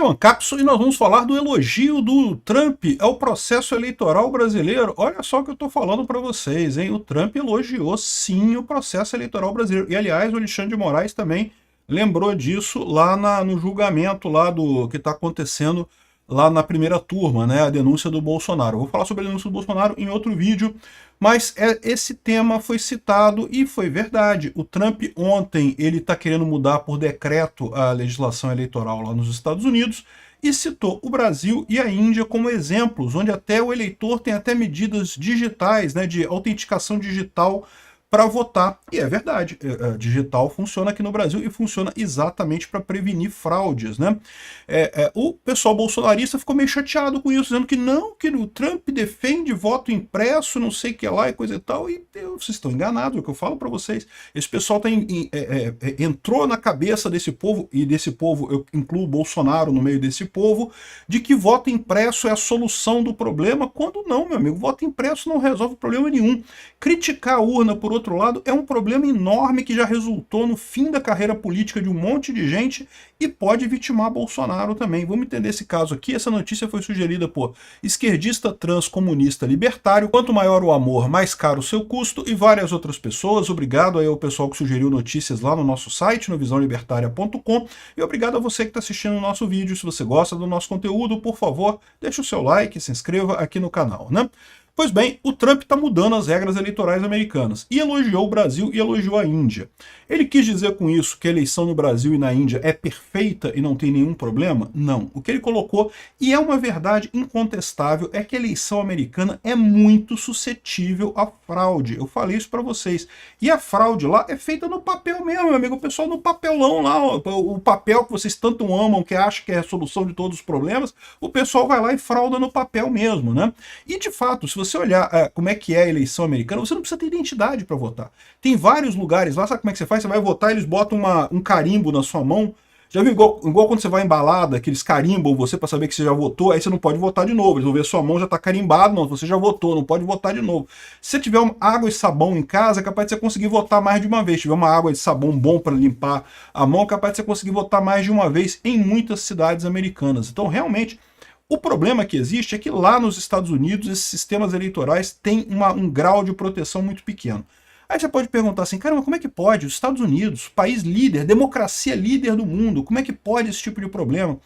É uma cápsula e nós vamos falar do elogio do Trump ao processo eleitoral brasileiro. Olha só o que eu estou falando para vocês, hein? O Trump elogiou sim o processo eleitoral brasileiro. E aliás, o Alexandre de Moraes também lembrou disso lá no julgamento lá do que está acontecendo lá na primeira turma, né? A denúncia do Bolsonaro. Eu vou falar sobre a denúncia do Bolsonaro em outro vídeo, mas esse tema foi citado e foi verdade. O Trump ontem, ele está querendo mudar por decreto a legislação eleitoral lá nos Estados Unidos e citou o Brasil e a Índia como exemplos, onde até o eleitor tem até medidas digitais, né, de autenticação digital para votar. E é verdade, digital funciona aqui no Brasil e funciona exatamente para prevenir fraudes, né? O pessoal bolsonarista ficou meio chateado com isso, dizendo que não, que o Trump defende voto impresso, não sei o que lá e coisa e tal, e vocês estão enganados, é o que eu falo para vocês. Esse pessoal entrou na cabeça desse povo, e desse povo eu incluo o Bolsonaro no meio desse povo, de que voto impresso é a solução do problema, quando não, meu amigo, voto impresso não resolve problema nenhum. Criticar a urna, por outro lado, é um problema enorme que já resultou no fim da carreira política de um monte de gente e pode vitimar Bolsonaro também. Vamos entender esse caso aqui. Essa notícia foi sugerida por esquerdista trans comunista libertário, quanto maior o amor, mais caro o seu custo, e várias outras pessoas. Obrigado aí ao pessoal que sugeriu notícias lá no nosso site, no visãolibertaria.com, e obrigado a você que está assistindo o nosso vídeo. Se você gosta do nosso conteúdo, por favor, deixe o seu like, se inscreva aqui no canal, né? Pois bem, o Trump está mudando as regras eleitorais americanas e elogiou o Brasil e elogiou a Índia. Ele quis dizer com isso que a eleição no Brasil e na Índia é perfeita e não tem nenhum problema? Não. O que ele colocou, e é uma verdade incontestável, é que a eleição americana é muito suscetível à fraude. Eu falei isso para vocês. E a fraude lá é feita no papel mesmo, meu amigo. O pessoal no papelão lá, o papel que vocês tanto amam, que acha que é a solução de todos os problemas, o pessoal vai lá e frauda no papel mesmo, né? E de fato, se você olhar como é que é a eleição americana, você não precisa ter identidade para votar. Tem vários lugares lá, sabe como é que você faz? Você vai votar, eles botam um carimbo na sua mão. Já viu igual quando você vai em balada, que eles carimbam você para saber que você já votou, aí você não pode votar de novo. Eles vão ver sua mão já está carimbada, não, você já votou, não pode votar de novo. Se você tiver uma água e sabão em casa, é capaz de você conseguir votar mais de uma vez. Se tiver uma água e sabão bom para limpar a mão, é capaz de você conseguir votar mais de uma vez em muitas cidades americanas. Então, realmente, o problema que existe é que lá nos Estados Unidos esses sistemas eleitorais têm um grau de proteção muito pequeno. Aí você pode perguntar assim, caramba, como é que pode? Os Estados Unidos, país líder, democracia líder do mundo, como é que pode esse tipo de problema?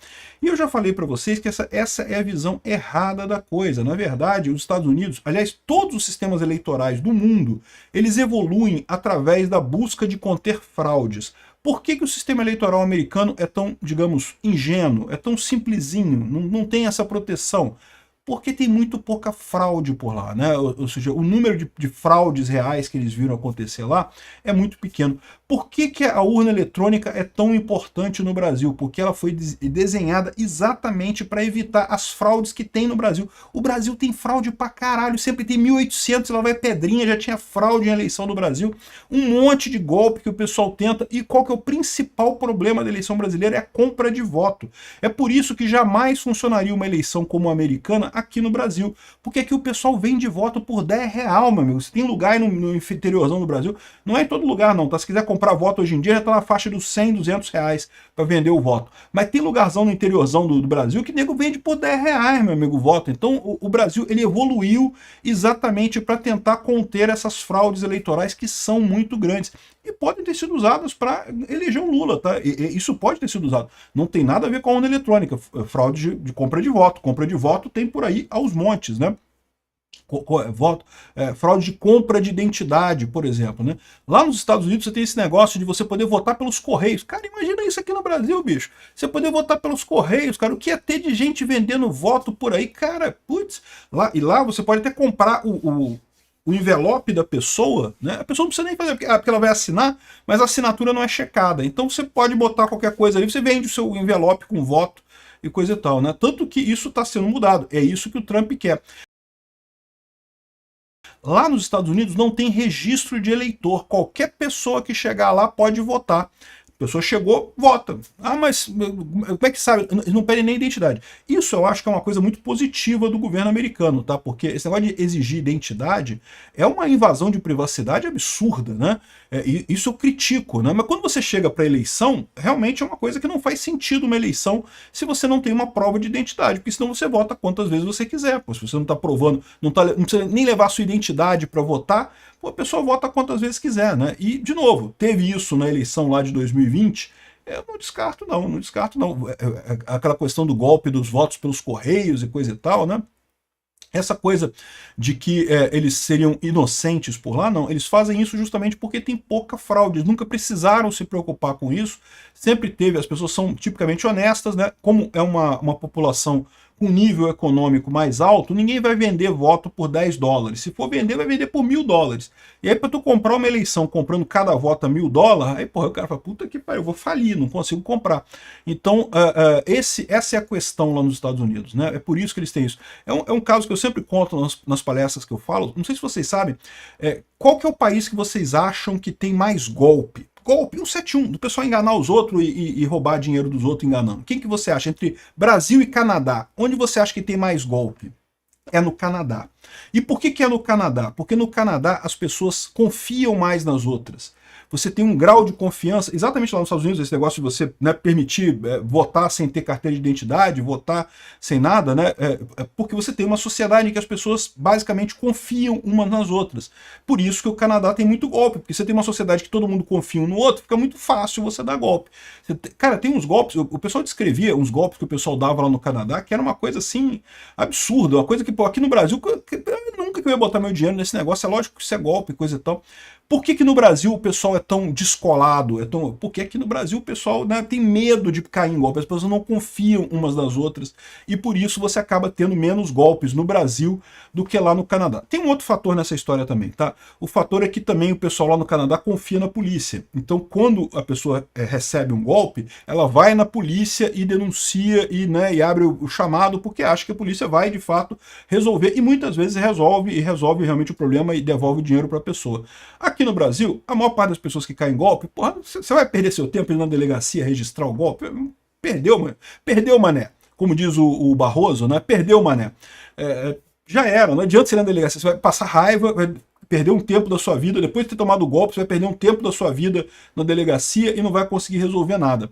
E eu já falei para vocês que essa é a visão errada da coisa. Na verdade, os Estados Unidos, aliás, todos os sistemas eleitorais do mundo, eles evoluem através da busca de conter fraudes. Por que o sistema eleitoral americano é tão, digamos, ingênuo, é tão simplesinho, não tem essa proteção? Porque tem muito pouca fraude por lá, né? Ou seja, o número de fraudes reais que eles viram acontecer lá é muito pequeno. Por que a urna eletrônica é tão importante no Brasil? Porque ela foi desenhada exatamente para evitar as fraudes que tem no Brasil. O Brasil tem fraude pra caralho, sempre tem 1800, lá vai pedrinha, já tinha fraude em eleição do Brasil. Um monte de golpe que o pessoal tenta. E qual que é o principal problema da eleição brasileira? É a compra de voto. É por isso que jamais funcionaria uma eleição como a americana aqui no Brasil, porque aqui o pessoal vende voto por R$10, meu amigo. Se tem lugar no interiorzão do Brasil, não é em todo lugar não, tá? Se quiser comprar voto hoje em dia, já tá na faixa dos 100, R$200 para vender o voto. Mas tem lugarzão no interiorzão do Brasil que nego vende por R$10, meu amigo, o voto. Então o Brasil, ele evoluiu exatamente para tentar conter essas fraudes eleitorais que são muito grandes. E podem ter sido usadas para eleger o Lula, tá? Isso pode ter sido usado. Não tem nada a ver com a urna eletrônica. Fraude de compra de voto. Compra de voto tem por aí aos montes, né? Fraude de compra de identidade, por exemplo, né? Lá nos Estados Unidos você tem esse negócio de você poder votar pelos correios. Cara, imagina isso aqui no Brasil, bicho. Você poder votar pelos correios, cara. O que é ter de gente vendendo voto por aí? Cara, putz. Lá você pode até comprar o envelope da pessoa, né? A pessoa não precisa nem fazer, porque ela vai assinar, mas a assinatura não é checada. Então você pode botar qualquer coisa ali, você vende o seu envelope com voto e coisa e tal, né? Tanto que isso está sendo mudado. É isso que o Trump quer. Lá nos Estados Unidos não tem registro de eleitor. Qualquer pessoa que chegar lá pode votar. A pessoa chegou, vota. Ah, mas como é que sabe? Eles não pedem nem identidade. Isso eu acho que é uma coisa muito positiva do governo americano, tá? Porque esse negócio de exigir identidade é uma invasão de privacidade absurda, né? E isso eu critico, né? Mas quando você chega para eleição, realmente é uma coisa que não faz sentido uma eleição se você não tem uma prova de identidade, porque senão você vota quantas vezes você quiser. Pô, se você não está provando, não precisa nem levar a sua identidade para votar, pô, a pessoa vota quantas vezes quiser, né? E, de novo, teve isso na eleição lá de 2020, eu não descarto não, não descarto não. Aquela questão do golpe dos votos pelos correios e coisa e tal, né? Essa coisa de que eles seriam inocentes por lá, não. Eles fazem isso justamente porque tem pouca fraude. Eles nunca precisaram se preocupar com isso. Sempre teve, as pessoas são tipicamente honestas, né? Como é uma população com nível econômico mais alto, ninguém vai vender voto por 10 dólares. Se for vender, vai vender por $1.000. E aí, para tu comprar uma eleição comprando cada voto a $1.000, aí, porra, o cara fala, puta que pariu, eu vou falir, não consigo comprar. Então, essa é a questão lá nos Estados Unidos, né? É por isso que eles têm isso. É um caso que eu sempre conto nas palestras que eu falo. Não sei se vocês sabem, qual que é o país que vocês acham que tem mais golpe? Golpe, 171, do pessoal enganar os outros e roubar dinheiro dos outros enganando. Quem que você acha? Entre Brasil e Canadá, onde você acha que tem mais golpe? É no Canadá. E por que é no Canadá? Porque no Canadá as pessoas confiam mais nas outras. Você tem um grau de confiança, exatamente lá nos Estados Unidos, esse negócio de você, né, permitir votar sem ter carteira de identidade, votar sem nada, né, porque você tem uma sociedade em que as pessoas basicamente confiam umas nas outras. Por isso que o Canadá tem muito golpe, porque você tem uma sociedade que todo mundo confia um no outro, fica muito fácil você dar golpe. Cara, tem uns golpes, o pessoal descrevia uns golpes que o pessoal dava lá no Canadá, que era uma coisa assim, absurda, uma coisa que, pô, aqui no Brasil, nunca que eu ia botar meu dinheiro nesse negócio, é lógico que isso é golpe, coisa e tal. Por que no Brasil o pessoal é tão descolado? Porque aqui no Brasil o pessoal, né, tem medo de cair em golpe, as pessoas não confiam umas nas outras, e por isso você acaba tendo menos golpes no Brasil do que lá no Canadá. Tem um outro fator nessa história também, tá? O fator é que também o pessoal lá no Canadá confia na polícia. Então, quando a pessoa recebe um golpe, ela vai na polícia e denuncia e abre o chamado, porque acha que a polícia vai, de fato, resolver, e muitas vezes resolve realmente o problema e devolve o dinheiro para a pessoa. Aqui no Brasil, a maior parte das pessoas que caem em golpe, porra, você vai perder seu tempo indo na delegacia registrar o golpe? Perdeu, mano. Perdeu, mané. Como diz o Barroso, né? Perdeu, mané. Já era, não adianta você ir na delegacia, você vai passar raiva, vai perder um tempo da sua vida, depois de ter tomado o golpe, você vai perder um tempo da sua vida na delegacia e não vai conseguir resolver nada.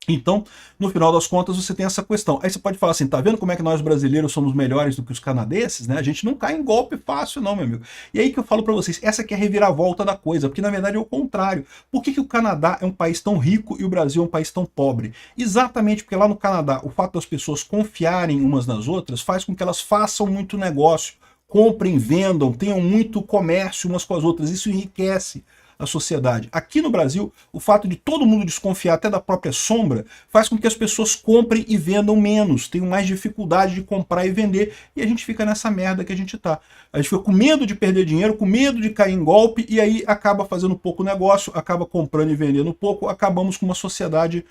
Então, no final das contas, você tem essa questão. Aí você pode falar assim, tá vendo como é que nós brasileiros somos melhores do que os canadenses, né? A gente não cai em golpe fácil não, meu amigo. E aí que eu falo pra vocês, essa que é a reviravolta da coisa, porque na verdade é o contrário. Por que o Canadá é um país tão rico e o Brasil é um país tão pobre? Exatamente porque lá no Canadá, o fato das pessoas confiarem umas nas outras faz com que elas façam muito negócio, comprem, vendam, tenham muito comércio umas com as outras. Isso enriquece a sociedade. Aqui no Brasil, o fato de todo mundo desconfiar até da própria sombra faz com que as pessoas comprem e vendam menos, tenham mais dificuldade de comprar e vender, e a gente fica nessa merda que a gente tá. A gente fica com medo de perder dinheiro, com medo de cair em golpe, e aí acaba fazendo pouco negócio, acaba comprando e vendendo pouco, acabamos com uma sociedade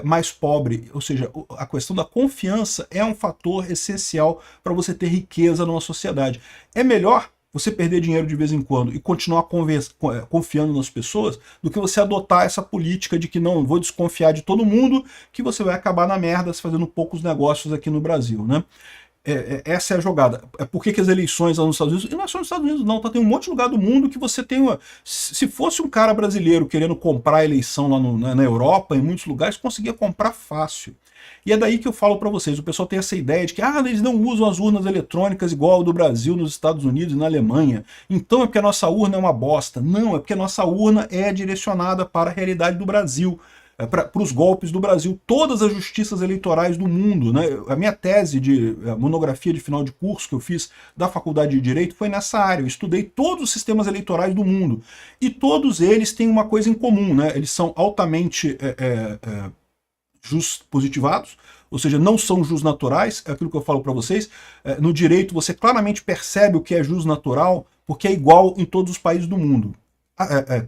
mais pobre. Ou seja, a questão da confiança é um fator essencial para você ter riqueza numa sociedade. É melhor você perder dinheiro de vez em quando e continuar confiando nas pessoas, do que você adotar essa política de que não, vou desconfiar de todo mundo, que você vai acabar na merda fazendo poucos negócios aqui no Brasil, né? Essa é a jogada. Por que as eleições lá nos Estados Unidos, e não é só nos Estados Unidos não, tá? Tem um monte de lugar do mundo que você tem se fosse um cara brasileiro querendo comprar a eleição lá na Europa, em muitos lugares, conseguia comprar fácil. E é daí que eu falo para vocês, o pessoal tem essa ideia de que eles não usam as urnas eletrônicas igual ao do Brasil nos Estados Unidos e na Alemanha, então é porque a nossa urna é uma bosta. Não, é porque a nossa urna é direcionada para a realidade do Brasil, para os golpes do Brasil, todas as justiças eleitorais do mundo, né? A minha tese a monografia de final de curso que eu fiz da Faculdade de Direito foi nessa área. Eu estudei todos os sistemas eleitorais do mundo e todos eles têm uma coisa em comum, né? Eles são altamente positivados, ou seja, não são jus naturais, é aquilo que eu falo para vocês. No direito você claramente percebe o que é jus natural, porque é igual em todos os países do mundo.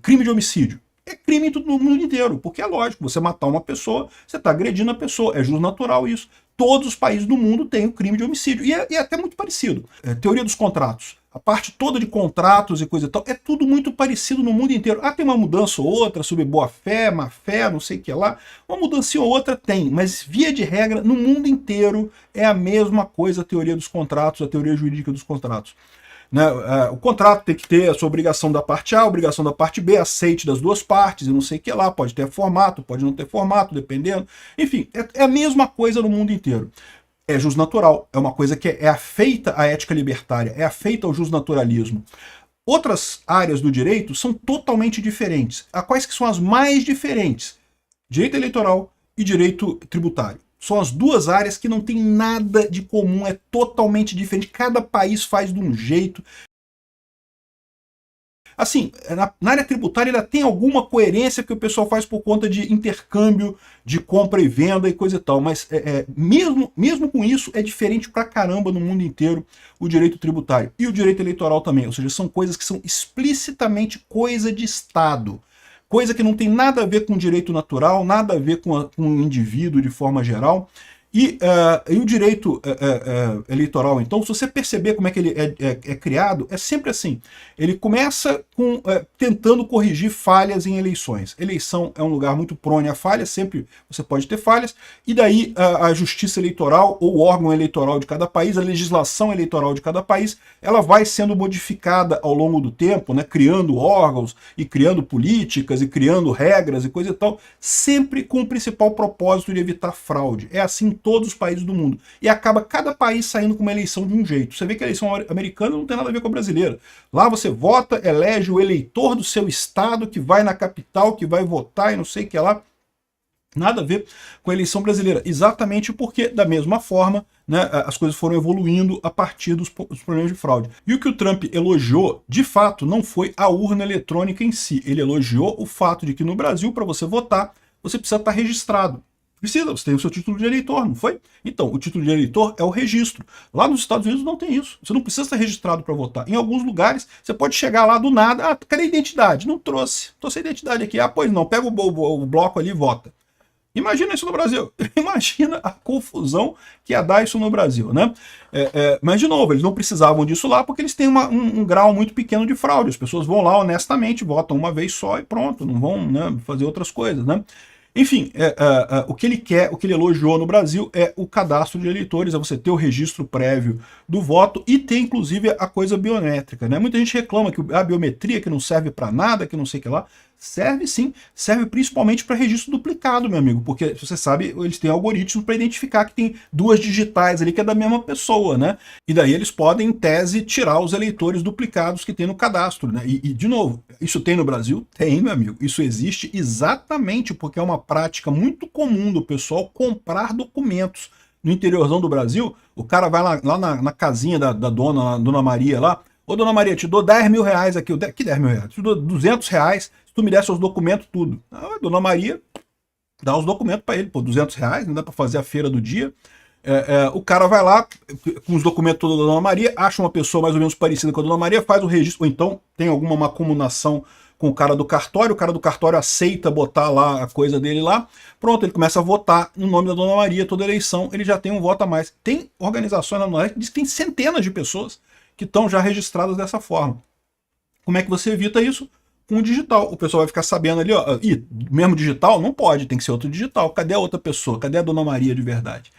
Crime de homicídio é crime no mundo inteiro, porque é lógico, você matar uma pessoa, você está agredindo a pessoa, é jus natural isso. Todos os países do mundo têm o crime de homicídio, e é até muito parecido. Teoria dos contratos. a parte toda de contratos e coisa e tal, é tudo muito parecido no mundo inteiro. Ah, tem uma mudança ou outra sobre boa-fé, má-fé, não sei o que lá. Uma mudança ou outra tem, mas via de regra, no mundo inteiro é a mesma coisa a teoria dos contratos, a teoria jurídica dos contratos. Né? O contrato tem que ter a sua obrigação da parte A, a obrigação da parte B, aceite das duas partes e não sei o que lá, pode ter formato, pode não ter formato, dependendo. Enfim, é a mesma coisa no mundo inteiro. É jusnatural, é uma coisa que é afeita à ética libertária, é afeita ao jusnaturalismo. Outras áreas do direito são totalmente diferentes. A quais que são as mais diferentes? Direito eleitoral e direito tributário. São as duas áreas que não tem nada de comum, é totalmente diferente. Cada país faz de um jeito. Assim, na área tributária ainda tem alguma coerência que o pessoal faz por conta de intercâmbio, de compra e venda e coisa e tal, mas mesmo com isso é diferente pra caramba no mundo inteiro o direito tributário e o direito eleitoral também, ou seja, são coisas que são explicitamente coisa de Estado, coisa que não tem nada a ver com direito natural, nada a ver com o indivíduo de forma geral. E o direito eleitoral, então, se você perceber como é que ele é criado, é sempre assim. Ele começa tentando corrigir falhas em eleições. Eleição é um lugar muito prone a falhas, sempre você pode ter falhas, e daí a justiça eleitoral, ou o órgão eleitoral de cada país, a legislação eleitoral de cada país, ela vai sendo modificada ao longo do tempo, né, criando órgãos, e criando políticas, e criando regras e coisa e tal, sempre com o principal propósito de evitar fraude. É assim em todos os países do mundo. E acaba cada país saindo com uma eleição de um jeito. Você vê que a eleição americana não tem nada a ver com a brasileira. Lá você vota, elege o eleitor do seu estado, que vai na capital, que vai votar e não sei o que lá. Nada a ver com a eleição brasileira. Exatamente porque, da mesma forma, né, as coisas foram evoluindo a partir dos problemas de fraude. E o que o Trump elogiou, de fato, não foi a urna eletrônica em si. Ele elogiou o fato de que no Brasil, para você votar, você precisa estar registrado. Precisa, você tem o seu título de eleitor, não foi? Então, o título de eleitor é o registro. Lá nos Estados Unidos não tem isso. Você não precisa estar registrado para votar. Em alguns lugares, você pode chegar lá do nada. Ah, cadê a identidade? Não trouxe. Trouxe a identidade aqui. Ah, pois não. Pega o bloco ali e vota. Imagina isso no Brasil. Imagina a confusão que ia dar isso no Brasil, né? Mas, de novo, eles não precisavam disso lá porque eles têm um grau muito pequeno de fraude. As pessoas vão lá honestamente, votam uma vez só e pronto. Não vão, né, fazer outras coisas, né? Enfim, o que ele quer, o que ele elogiou no Brasil é o cadastro de eleitores, é você ter o registro prévio do voto e ter, inclusive, a coisa biométrica, né? Muita gente reclama que a biometria que não serve para nada, que não sei o que lá. Serve sim, serve principalmente para registro duplicado, meu amigo, porque você sabe, eles têm algoritmos para identificar que tem duas digitais ali que é da mesma pessoa, né? E daí eles podem, em tese, tirar os eleitores duplicados que tem no cadastro, né? E de novo, isso tem no Brasil? Tem, meu amigo. Isso existe exatamente porque é uma prática muito comum do pessoal comprar documentos. No interiorzão do Brasil, o cara vai lá na casinha da dona Maria lá, ô dona Maria, te dou 10 mil reais aqui, que 10 mil reais? Te dou 200 reais, se tu me der seus documentos, tudo. A dona Maria dá os documentos para ele, pô, 200 reais, não dá para fazer a feira do dia. O cara vai lá, com os documentos todos da dona Maria, acha uma pessoa mais ou menos parecida com a dona Maria, faz o registro, ou então tem alguma macomunação com o cara do cartório aceita botar lá a coisa dele lá, pronto, ele começa a votar no nome da dona Maria, toda eleição, ele já tem um voto a mais. Tem organizações na Nordeste que diz que tem centenas de pessoas que estão já registradas dessa forma. Como é que você evita isso? Com o digital. O pessoal vai ficar sabendo ali, ó, mesmo digital? Não pode, tem que ser outro digital. Cadê a outra pessoa? Cadê a dona Maria de verdade?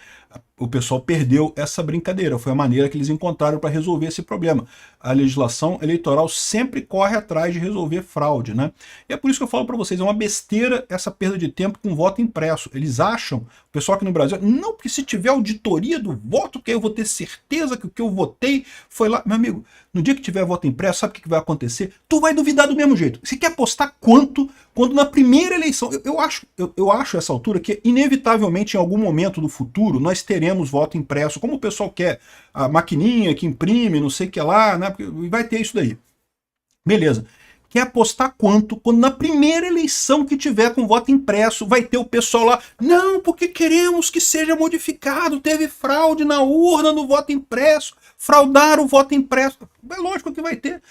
O pessoal perdeu essa brincadeira, foi a maneira que eles encontraram para resolver esse problema. A legislação eleitoral sempre corre atrás de resolver fraude, né? E é por isso que eu falo para vocês, é uma besteira essa perda de tempo com voto impresso. Eles acham, o pessoal aqui no Brasil, não, porque se tiver auditoria do voto, que eu vou ter certeza que o que eu votei foi lá. Meu amigo, no dia que tiver voto impresso, sabe o que vai acontecer? Tu vai duvidar do mesmo jeito. Você quer apostar quanto? Quando na primeira eleição, eu acho essa altura que inevitavelmente em algum momento do futuro nós teremos voto impresso, como o pessoal quer, a maquininha que imprime, não sei o que lá, né? Vai ter isso daí. Beleza. Quer apostar quanto? Quando na primeira eleição que tiver com voto impresso, vai ter o pessoal lá, não, porque queremos que seja modificado, teve fraude na urna no voto impresso, fraudaram o voto impresso. É lógico que vai ter.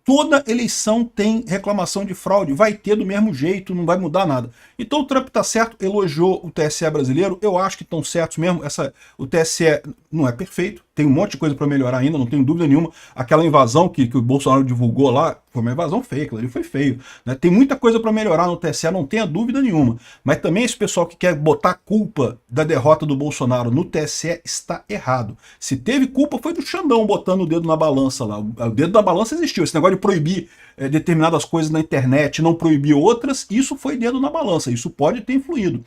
Toda eleição tem reclamação de fraude, vai ter do mesmo jeito, não vai mudar nada. Então o Trump tá certo, elogiou o TSE brasileiro, eu acho que estão certos mesmo. O TSE não é perfeito, tem um monte de coisa para melhorar ainda, não tenho dúvida nenhuma. Aquela invasão que o Bolsonaro divulgou lá, foi uma invasão feia, aquilo ali foi feio. Né? Tem muita coisa para melhorar no TSE, não tenha dúvida nenhuma. Mas também esse pessoal que quer botar culpa da derrota do Bolsonaro no TSE está errado. Se teve culpa, foi do Xandão botando o dedo na balança lá. O dedo da balança existiu. Esse negócio de proibir determinadas coisas na internet, não proibir outras, isso foi dedo na balança. Isso pode ter influído.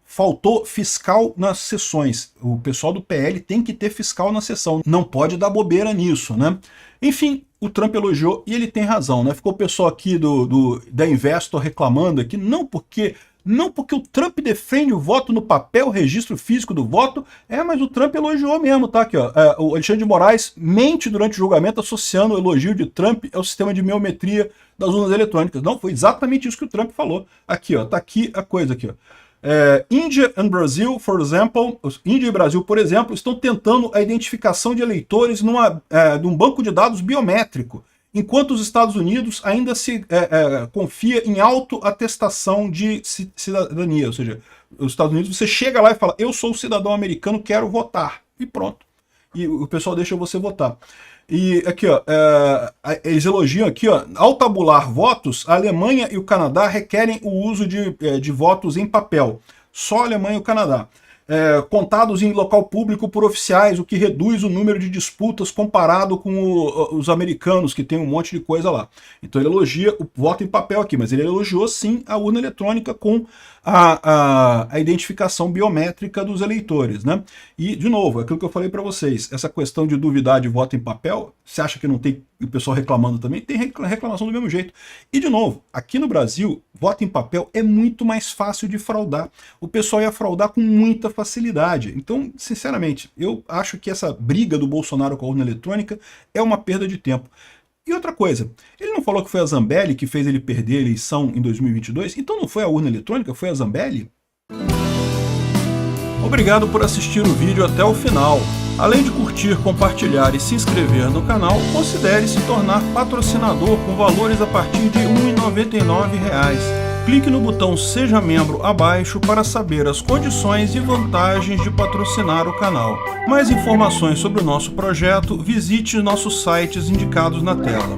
Faltou fiscal nas sessões. O pessoal do PL tem que ter fiscal na sessão. Não pode dar bobeira nisso, né? Enfim, o Trump elogiou e ele tem razão, né? Ficou o pessoal aqui da Investor reclamando aqui, não porque o Trump defende o voto no papel, o registro físico do voto, mas o Trump elogiou mesmo, tá? Aqui, ó, o Alexandre de Moraes mente durante o julgamento associando o elogio de Trump ao sistema de biometria das urnas eletrônicas. Não, foi exatamente isso que o Trump falou. Aqui, ó, tá aqui a coisa aqui, ó. India and Brazil, for example, Índia e Brasil, por exemplo, estão tentando a identificação de eleitores num banco de dados biométrico, enquanto os Estados Unidos ainda se confia em autoatestação de cidadania, ou seja, os Estados Unidos você chega lá e fala, eu sou cidadão americano, quero votar, e pronto. E o pessoal deixa você votar. E aqui, ó, eles elogiam aqui, ó, ao tabular votos, a Alemanha e o Canadá requerem o uso de votos em papel. Só a Alemanha e o Canadá. Contados em local público por oficiais, o que reduz o número de disputas comparado com os americanos, que tem um monte de coisa lá. Então ele elogia o voto em papel aqui, mas ele elogiou sim a urna eletrônica com a identificação biométrica dos eleitores, né? E, de novo, aquilo que eu falei para vocês, essa questão de duvidar de voto em papel, você acha que não tem o pessoal reclamando também? Tem reclamação do mesmo jeito. E, de novo, aqui no Brasil, voto em papel é muito mais fácil de fraudar. O pessoal ia fraudar com muita facilidade. Então, sinceramente, eu acho que essa briga do Bolsonaro com a urna eletrônica é uma perda de tempo. E outra coisa, ele não falou que foi a Zambelli que fez ele perder a eleição em 2022? Então não foi a urna eletrônica, foi a Zambelli? Obrigado por assistir o vídeo até o final. Além de curtir, compartilhar e se inscrever no canal, considere se tornar patrocinador com valores a partir de R$ 1,99. Clique no botão Seja Membro abaixo para saber as condições e vantagens de patrocinar o canal. Mais informações sobre o nosso projeto, visite nossos sites indicados na tela.